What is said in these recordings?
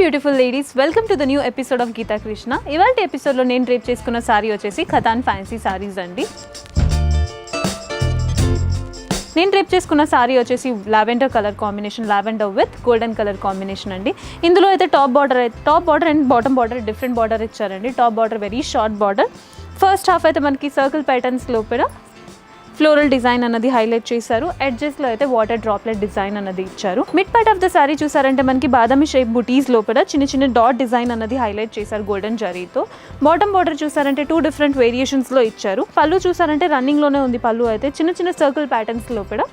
Beautiful ladies, welcome to the new episode of Geetha Krishna. ఇవాళ ఎపిసోడ్లో నేను డ్రేప్ చేసుకున్న సారీ వచ్చేసి ఖతాన్ ఫ్యాన్సీ సారీస్ అండి. నేను డ్రేప్ చేసుకున్న సారీ వచ్చేసి lavender colour combination, lavender with golden colour combination అండి. ఇందులో అయితే top border and bottom border different border ఇచ్చారండి. Top border very short border. First half అయితే మనకి సర్కిల్ ప్యాటర్న్స్ లోపల ఫ్లోరల్ డిజైన్ అన్నది హైలైట్ చేశారు. ఎడ్జెస్లో అయితే వాటర్ డ్రాప్లెట్ డిజైన్ అన్నది ఇచ్చారు. Mid part of the sari చూసారంటే మనకి బాదామి షేప్ బుటీస్ లోపల చిన్న చిన్న డాట్ డిజైన్ అన్నది హైలైట్ చేశారు గోల్డెన్ జరీతో. బాటమ్ బార్డర్ చూసారంటే 2 డిఫరెంట్ వేరియేషన్స్లో ఇచ్చారు. పళ్ళు చూసారంటే రన్నింగ్లోనే ఉంది. పళ్ళు అయితే చిన్న చిన్న సర్కిల్ ప్యాటర్న్స్ లోపల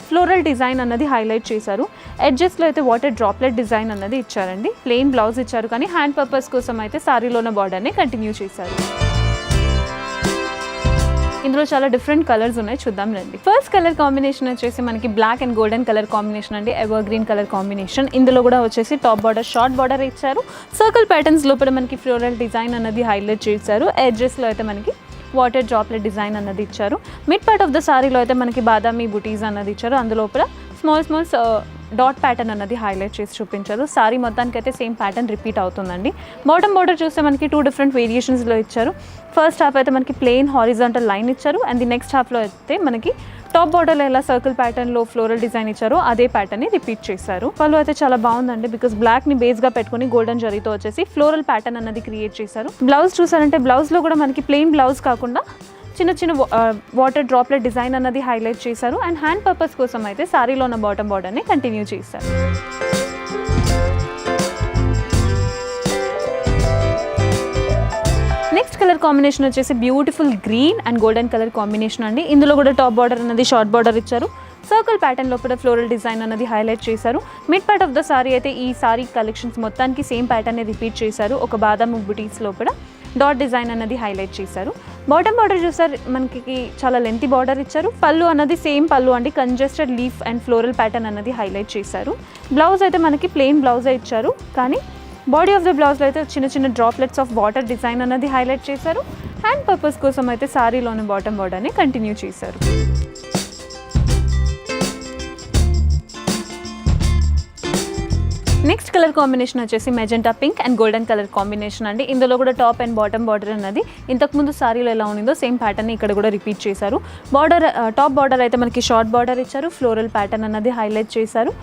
ఫ్లోరల్ డిజైన్ అన్నది హైలైట్ చేశారు. ఎడ్జెస్లో అయితే వాటర్ డ్రాప్లెట్ డిజైన్ అన్నది ఇచ్చారండి. ప్లెయిన్ బ్లౌజ్ ఇచ్చారు, కానీ హ్యాండ్ పర్పస్ కోసం అయితే సారీలోన బార్డర్ని కంటిన్యూ చేశారు. ఇందులో చాలా డిఫరెంట్ కలర్స్ ఉన్నాయి, చూద్దాం రండి. ఫస్ట్ కలర్ కాంబినేషన్ వచ్చేసి మనకి black and golden colour combination అండి. Evergreen colour combination. ఇందులో కూడా వచ్చేసి టాప్ బార్డర్ షార్ట్ బార్డర్ ఇచ్చారు. సర్కిల్ ప్యాటర్న్స్ లోపల మనకి ఫ్లోరల్ డిజైన్ అన్నది హైలైట్ చేశారు. ఎడ్జెస్లో అయితే మనకి వాటర్ డ్రాప్లెట్ డిజైన్ అన్నది ఇచ్చారు. మిడ్ పార్ట్ ఆఫ్ ద సారీలో అయితే మనకి బాదామి బుటీస్ అన్నది ఇచ్చారు. అందులోపల స్మాల్ డాట్ ప్యాటర్న్ అన్నది హైలైట్ చేసి చూపించారు. సారీ మొత్తానికి అయితే సేమ్ ప్యాటర్న్ రిపీట్ అవుతుందండి. బాటమ్ బార్డర్ చూస్తే మనకి 2 డిఫరెంట్ వేరియేషన్స్లో ఇచ్చారు. ఫస్ట్ హాఫ్ అయితే మనకి ప్లెయిన్ హారిజాంటల్ లైన్ ఇచ్చారు. అండ్ ది నెక్స్ట్ హాఫ్లో అయితే మనకి టాప్ బార్డర్లో ఎలా సర్కిల్ ప్యాటర్న్లో ఫ్లోరల్ డిజైన్ ఇచ్చారో అదే ప్యాటర్న్ని రిపీట్ చేశారు. పళ్ళు అయితే చాలా బాగుందండి, బికాస్ బ్లాక్ని బేస్గా పెట్టుకుని గోల్డెన్ జరీతో వచ్చేసి ఫ్లోరల్ ప్యాటర్న్ అన్నది క్రియేట్ చేశారు. బ్లౌజ్ చూసారంటే బ్లౌజ్లో కూడా మనకి ప్లెయిన్ బ్లౌజ్ కాకుండా చిన్న చిన్న వాటర్ డ్రాప్లెట్ డిజైన్ అన్నది హైలైట్ చేశారు. అండ్ హ్యాండ్ పర్పస్ కోసం అయితే సారీలో ఉన్న బాటమ్ బార్డర్ని కంటిన్యూ చేశారు. నెక్స్ట్ కలర్ కాంబినేషన్ వచ్చేసి beautiful green and golden colour combination అండి. ఇందులో కూడా టాప్ బార్డర్ అన్నది షార్ట్ బార్డర్ ఇచ్చారు. సర్కిల్ ప్యాటర్న్ లోపల ఫ్లోరల్ డిజైన్ అన్నది హైలైట్ చేశారు. Mid part of the sorry అయితే ఈ సారీ కలెక్షన్స్ మొత్తానికి సేమ్ ప్యాటర్న్ని రిపీట్ చేశారు. ఒక బాదాము బుటీస్ లోపల డాట్ డిజైన్ అన్నది హైలైట్ చేశారు. బాటమ్ బార్డర్ చూసారు మనకి చాలా లెంతీ బార్డర్ ఇచ్చారు. పళ్ళు అన్నది సేమ్ పళ్ళు అండి. Congested leaf and floral pattern అన్నది హైలైట్ చేశారు. బ్లౌజ్ అయితే మనకి ప్లెయిన్ బ్లౌజే ఇచ్చారు, కానీ బాడీ ఆఫ్ ద బ్లౌజ్లో అయితే చిన్న చిన్న డ్రాప్లెట్స్ ఆఫ్ వాటర్ డిజైన్ అన్నది హైలైట్ చేశారు. హ్యాండ్ పర్పస్ కోసం అయితే సారీలోని బాటమ్ బార్డర్ని కంటిన్యూ చేశారు. నెక్స్ట్ కలర్ కాంబినేషన్ వచ్చేసి magenta pink and golden colour combination అండి. ఇందులో కూడా టాప్ అండ్ బాటమ్ బార్డర్ అన్నది ఇంతకుముందు సారీలో ఎలా ఉండిందో సేమ్ ప్యాటర్న్ ఇక్కడ కూడా రిపీట్ చేశారు. టాప్ బార్డర్ అయితే మనకి షార్ట్ బార్డర్ ఇచ్చారు. ఫ్లోరల్ ప్యాటర్న్ అన్నది హైలైట్ చేశారు.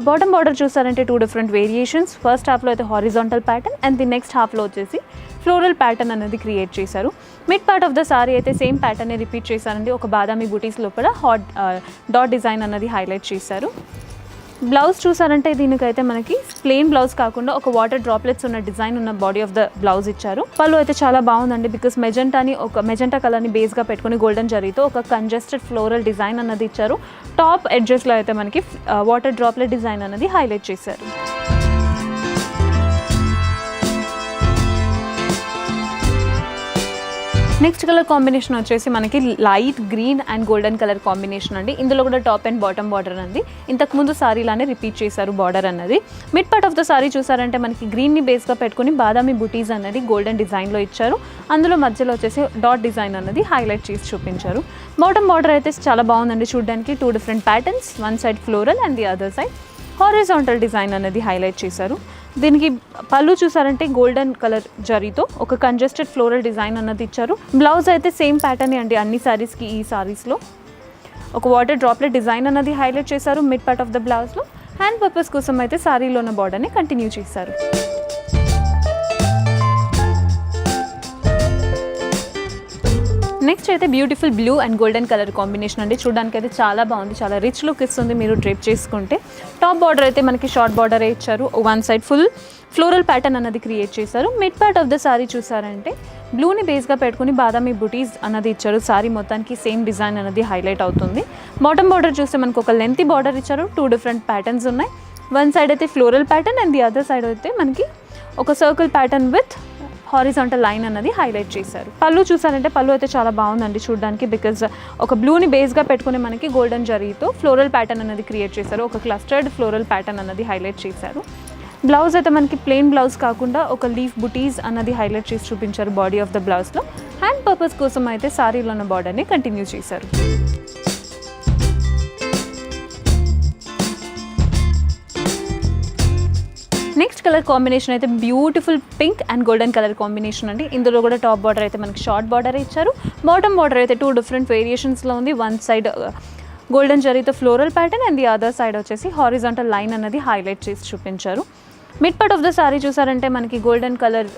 బాటమ్ బార్డర్ చూసారంటే 2 డిఫరెంట్ వేరియేషన్స్. ఫస్ట్ హాఫ్లో అయితే horizontal pattern and the next హాఫ్లో వచ్చేసి ఫ్లోరల్ ప్యాటర్న్ అన్నది క్రియేట్ చేశారు. Mid part of the sorry అయితే సేమ్ ప్యాటర్న్ని రిపీట్ చేశారండి. ఒక బాదామి బుటీస్ లోపల డాట్ డిజైన్ అన్నది హైలైట్ చేశారు. బ్లౌజ్ చూసారంటే దీనికైతే మనకి ప్లెయిన్ బ్లౌజ్ కాకుండా ఒక వాటర్ డ్రాప్లెట్స్ ఉన్న డిజైన్ ఉన్న బాడీ ఆఫ్ ద బ్లౌజ్ ఇచ్చారు. పళ్ళు అయితే చాలా బాగుందండి, బికాస్ మెజెంటా కలర్ని బేస్గా పెట్టుకుని గోల్డెన్ జరీతో ఒక కంజెస్టెడ్ ఫ్లోరల్ డిజైన్ అన్నది ఇచ్చారు. టాప్ ఎడ్జెస్లో అయితే మనకి వాటర్ డ్రాప్లెట్ డిజైన్ అన్నది హైలైట్ చేశారు. నెక్స్ట్ కలర్ కాంబినేషన్ వచ్చేసి మనకి light green and golden colour combination అండి. ఇందులో కూడా టాప్ అండ్ బాటమ్ బార్డర్ అండి ఇంతకుముందు సారీలానే రిపీట్ చేశారు బార్డర్ అన్నది. Mid part of the sari చూసారంటే మనకి గ్రీన్ని బేస్గా పెట్టుకుని బాదామి బుటీస్ అన్నది గోల్డెన్ డిజైన్లో ఇచ్చారు. అందులో మధ్యలో వచ్చేసి డాట్ డిజైన్ అన్నది హైలైట్ చేసి చూపించారు. బాటమ్ బార్డర్ అయితే చాలా బాగుందండి చూడడానికి. 2 different patterns, one side floral and the other side horizontal design అన్నది హైలైట్ చేశారు. దీనికి పళ్ళు చూసారంటే గోల్డెన్ కలర్ జరీతో ఒక కంజెస్టెడ్ ఫ్లోరల్ డిజైన్ అన్నది ఇచ్చారు. బ్లౌజ్ అయితే సేమ్ ప్యాటర్న్ అండి అన్ని సారీస్కి. ఈ సారీస్లో ఒక వాటర్ డ్రాప్లెట్ డిజైన్ అన్నది హైలైట్ చేశారు మిడ్ పార్ట్ ఆఫ్ ద బ్లౌజ్లో. హ్యాండ్ పర్పస్ కోసం అయితే సారీలో ఉన్న బార్డర్ని కంటిన్యూ చేశారు. నెక్స్ట్ అయితే beautiful blue and golden colour combination అండి. చూడడానికి అయితే చాలా బాగుంది, చాలా రిచ్ లుక్ ఇస్తుంది మీరు డ్రేప్ చేసుకుంటే. టాప్ బార్డర్ అయితే మనకి షార్ట్ బార్డరే ఇచ్చారు. One side full floral pattern అన్నది క్రియేట్ చేశారు. Mid part of the sari చూసారంటే బ్లూని బేస్గా పెట్టుకుని బాదామి బుటీస్ అన్నది ఇచ్చారు. సారీ మొత్తానికి సేమ్ డిజైన్ అన్నది హైలైట్ అవుతుంది. బాటమ్ బార్డర్ చూస్తే మనకు ఒక లెంతీ బార్డర్ ఇచ్చారు. 2 డిఫరెంట్ ప్యాటర్న్స్ ఉన్నాయి. వన్ సైడ్ అయితే floral pattern and the other side అయితే మనకి ఒక circle pattern with horizontal line అన్నది హైలైట్ చేశారు. పళ్ళు చూసారంటే పళ్ళు అయితే చాలా బాగుందండి చూడడానికి, బికాజ్ ఒక బ్లూని బేస్గా పెట్టుకుని మనకి గోల్డెన్ జరీతో ఫ్లోరల్ ప్యాటర్న్ అన్నది క్రియేట్ చేశారు. ఒక క్లస్టర్డ్ ఫ్లోరల్ ప్యాటర్న్ అన్నది హైలైట్ చేశారు. బ్లౌజ్ అయితే మనకి ప్లెయిన్ బ్లౌజ్ కాకుండా ఒక లీఫ్ బుటీస్ అన్నది హైలైట్ చేసి చూపించారు బాడీ ఆఫ్ ద బ్లౌజ్లో. హ్యాండ్ పర్పస్ కోసం అయితే సారీలో ఉన్న బార్డర్ని కంటిన్యూ చేశారు. నెక్స్ట్ కలర్ కాంబినేషన్ అయితే beautiful pink and golden colour combination అండి. ఇందులో కూడా టాప్ బార్డర్ అయితే మనకి షార్ట్ బార్డర్ ఇచ్చారు. బాటమ్ బార్డర్ అయితే 2 డిఫరెంట్ వేరియేషన్స్లో ఉంది. వన్ సైడ్ గోల్డెన్ జరీతో floral pattern and the other side వచ్చేసి హారిజాంటల్ లైన్ అన్నది హైలైట్ చేసి చూపించారు. Mid part of the sari చూసారంటే మనకి గోల్డెన్ కలర్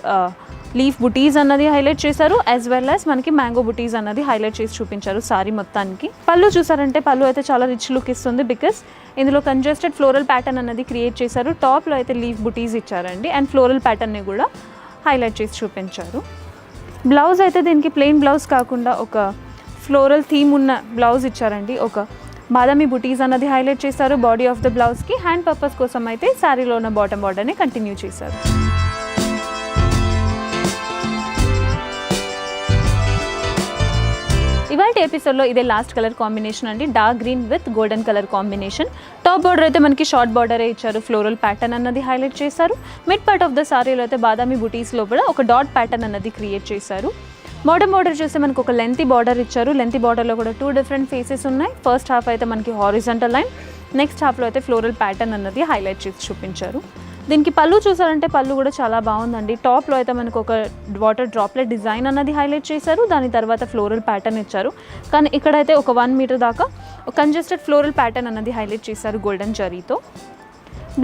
లీఫ్ బుటీస్ అన్నది హైలైట్ చేశారు, యాజ్ వెల్ యాజ్ మనకి మ్యాంగో బుటీస్ అన్నది హైలైట్ చేసి చూపించారు సారీ మొత్తానికి. పళ్ళు చూసారంటే పళ్ళు అయితే చాలా రిచ్ లుక్ ఇస్తుంది, బికాస్ ఇందులో కంజెస్టెడ్ ఫ్లోరల్ ప్యాటర్న్ అన్నది క్రియేట్ చేశారు. టాప్లో అయితే లీఫ్ బుటీస్ ఇచ్చారండి అండ్ ఫ్లోరల్ ప్యాటర్న్ని కూడా హైలైట్ చేసి చూపించారు. బ్లౌజ్ అయితే దీనికి ప్లెయిన్ బ్లౌజ్ కాకుండా ఒక ఫ్లోరల్ థీమ్ ఉన్న బ్లౌజ్ ఇచ్చారండి. ఒక బాదామి బుటీస్ అన్నది హైలైట్ చేశారు బాడీ ఆఫ్ ద బ్లౌజ్కి. హ్యాండ్ పర్పస్ కోసం అయితే శారీలో ఉన్న బాటమ్ బార్డర్ని కంటిన్యూ చేశారు. ఇవాళ ఎపిసోడ్లో ఇదే లాస్ట్ కలర్ కాంబినేషన్ అండి, dark green with golden colour combination. Top border అయితే మనకి షార్ట్ బార్డరే ఇచ్చారు, ఫ్లోరల్ ప్యాటర్న్ అన్నది హైలైట్ చేశారు. మిడ్ పార్ట్ ఆఫ్ ద సారీలో అయితే బాదామి బుటీస్ లోపల ఒక డాట్ ప్యాటర్న్ అన్నది క్రియేట్ చేశారు. బాటమ్ బార్డర్ చూస్తే మనకు ఒక లెంతీ బార్డర్ ఇచ్చారు. లెంతీ బార్డర్లో కూడా 2 డిఫరెంట్ ఫేసెస్ ఉన్నాయి. ఫస్ట్ హాఫ్ అయితే మనకి హారిజాంటల్ లైన్, నెక్స్ట్ హాఫ్లో అయితే ఫ్లోరల్ ప్యాటర్న్ అన్నది హైలైట్ చేసి చూపించారు. దీనికి పళ్ళు చూసారంటే పళ్ళు కూడా చాలా బాగుందండి. టాప్లో అయితే మనకు ఒక వాటర్ డ్రాప్లెట్ డిజైన్ అన్నది హైలైట్ చేశారు, దాని తర్వాత ఫ్లోరల్ ప్యాటర్న్ ఇచ్చారు. కానీ ఇక్కడైతే ఒక 1 మీటర్ దాకా కంజెస్టెడ్ ఫ్లోరల్ ప్యాటర్న్ అన్నది హైలైట్ చేశారు గోల్డెన్ జరీతో.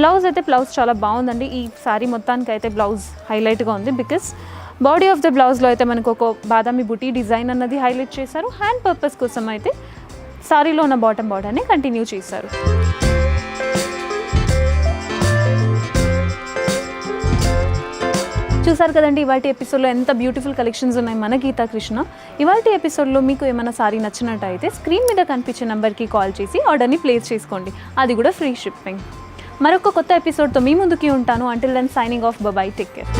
బ్లౌజ్ అయితే బ్లౌజ్ చాలా బాగుందండి. ఈ సారీ మొత్తానికి అయితే బ్లౌజ్ హైలైట్గా ఉంది, బికాస్ బాడీ ఆఫ్ ద బ్లౌజ్లో అయితే మనకు ఒక బాదామి బుటీ డిజైన్ అన్నది హైలైట్ చేశారు. హ్యాండ్ పర్పస్ కోసం అయితే సారీలో ఉన్న బాటమ్ బార్డర్ని కంటిన్యూ చేశారు. చూసారు కదండి ఇవాళ ఎపిసోడ్లో ఎంత బ్యూటిఫుల్ కలెక్షన్స్ ఉన్నాయి మన గీతా కృష్ణ. ఇవాళ ఎపిసోడ్లో మీకు ఏమైనా సారీ నచ్చినట్టయితే స్క్రీన్ మీద కనిపించే నెంబర్కి కాల్ చేసి ఆర్డర్ని ప్లేస్ చేసుకోండి, అది కూడా ఫ్రీ షిప్పింగ్. మరొక కొత్త ఎపిసోడ్తో మీ ముందుకి ఉంటాను. Until then signing off, bye, take care.